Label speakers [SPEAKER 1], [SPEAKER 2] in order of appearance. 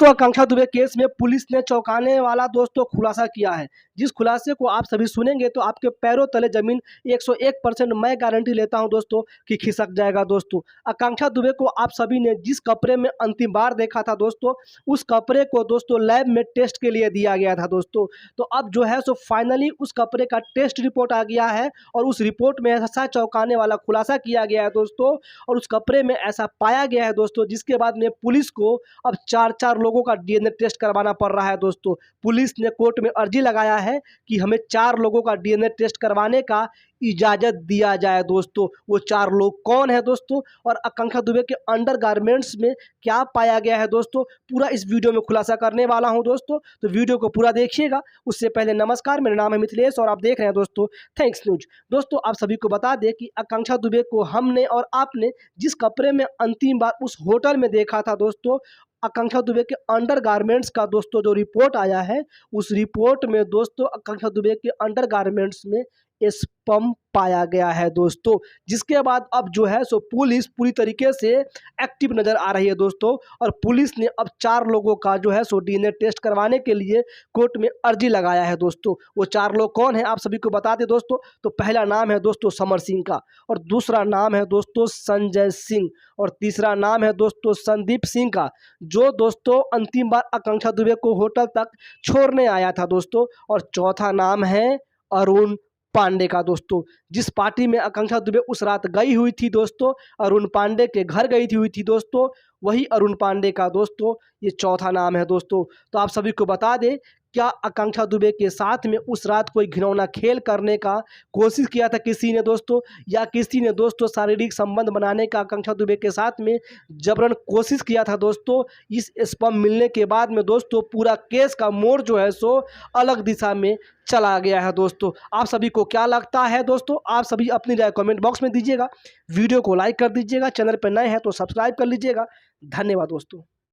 [SPEAKER 1] तो आकांक्षा दुबे केस में पुलिस ने चौंकाने वाला दोस्तों खुलासा किया है। जिस खुलासे को आप सभी सुनेंगे तो आपके पैरों तले जमीन 101% मैं गारंटी लेता हूं दोस्तों कि खिसक जाएगा दोस्तों। आकांक्षा दुबे को आप सभी ने जिस कपड़े में अंतिम बार देखा था दोस्तों, उस कपड़े को दोस्तों लैब में टेस्ट के लिए दिया गया था दोस्तों। तो अब जो है सो फाइनली उस कपड़े का टेस्ट रिपोर्ट आ गया है और उस रिपोर्ट में ऐसा चौंकाने वाला खुलासा किया गया है दोस्तों। और उस कपड़े में ऐसा पाया गया है दोस्तों, जिसके बाद में पुलिस को अब 4 लोगों का डीएनए टेस्ट करवाना पड़ रहा है दोस्तों। पुलिस ने कोर्ट में अर्जी लगाया है कि हमें 4 लोगों का डीएनए टेस्ट करवाने का इजाज़त दिया जाए दोस्तों। वो 4 लोग कौन है दोस्तों, और आकांक्षा दुबे के अंडरगारमेंट्स में क्या पाया गया है दोस्तों, पूरा इस वीडियो में खुलासा करने वाला हूं दोस्तों। तो वीडियो को पूरा देखिएगा। उससे पहले नमस्कार, मेरा नाम है मिथिलेश और आप देख रहे हैं दोस्तों थैंक्स न्यूज। दोस्तों आप सभी को बता दें कि आकांक्षा दुबे को हमने और आपने जिस कपड़े में अंतिम बार उस होटल में देखा था दोस्तों, आकांक्षा दुबे के अंडरगारमेंट्स का दोस्तों जो रिपोर्ट आया है, उस रिपोर्ट में दोस्तों आकांक्षा दुबे के अंडरगारमेंट्स में स्पर्म पाया गया है दोस्तों। जिसके बाद अब जो है सो पुलिस पूरी तरीके से एक्टिव नज़र आ रही है दोस्तों। और पुलिस ने अब 4 लोगों का जो है सो डीएनए टेस्ट करवाने के लिए कोर्ट में अर्जी लगाया है दोस्तों। वो 4 लोग कौन हैं आप सभी को बता दें दोस्तों। तो पहला नाम है दोस्तों समर सिंह का, और दूसरा नाम है दोस्तों संजय सिंह, और तीसरा नाम है दोस्तों संदीप सिंह का, जो दोस्तों अंतिम बार आकांक्षा दुबे को होटल तक छोड़ने आया था दोस्तों। और चौथा नाम है अरुण पांडे का दोस्तों, जिस पार्टी में आकांक्षा दुबे उस रात गई हुई थी दोस्तों, अरुण पांडे के घर गई हुई थी दोस्तों, वही अरुण पांडे का दोस्तों ये चौथा नाम है दोस्तों। तो आप सभी को बता दें, क्या आकांक्षा दुबे के साथ में उस रात कोई घिनौना खेल करने का कोशिश किया था किसी ने दोस्तों, या किसी ने दोस्तों शारीरिक संबंध बनाने का आकांक्षा दुबे के साथ में जबरन कोशिश किया था दोस्तों। इस स्पर्म मिलने के बाद में दोस्तों पूरा केस का मोड़ जो है सो अलग दिशा में चला गया है दोस्तों। आप सभी को क्या लगता है दोस्तों, आप सभी अपनी राय कमेंट बॉक्स में दीजिएगा। वीडियो को लाइक कर दीजिएगा, चैनल पर नए हैं तो सब्सक्राइब कर लीजिएगा। धन्यवाद दोस्तों।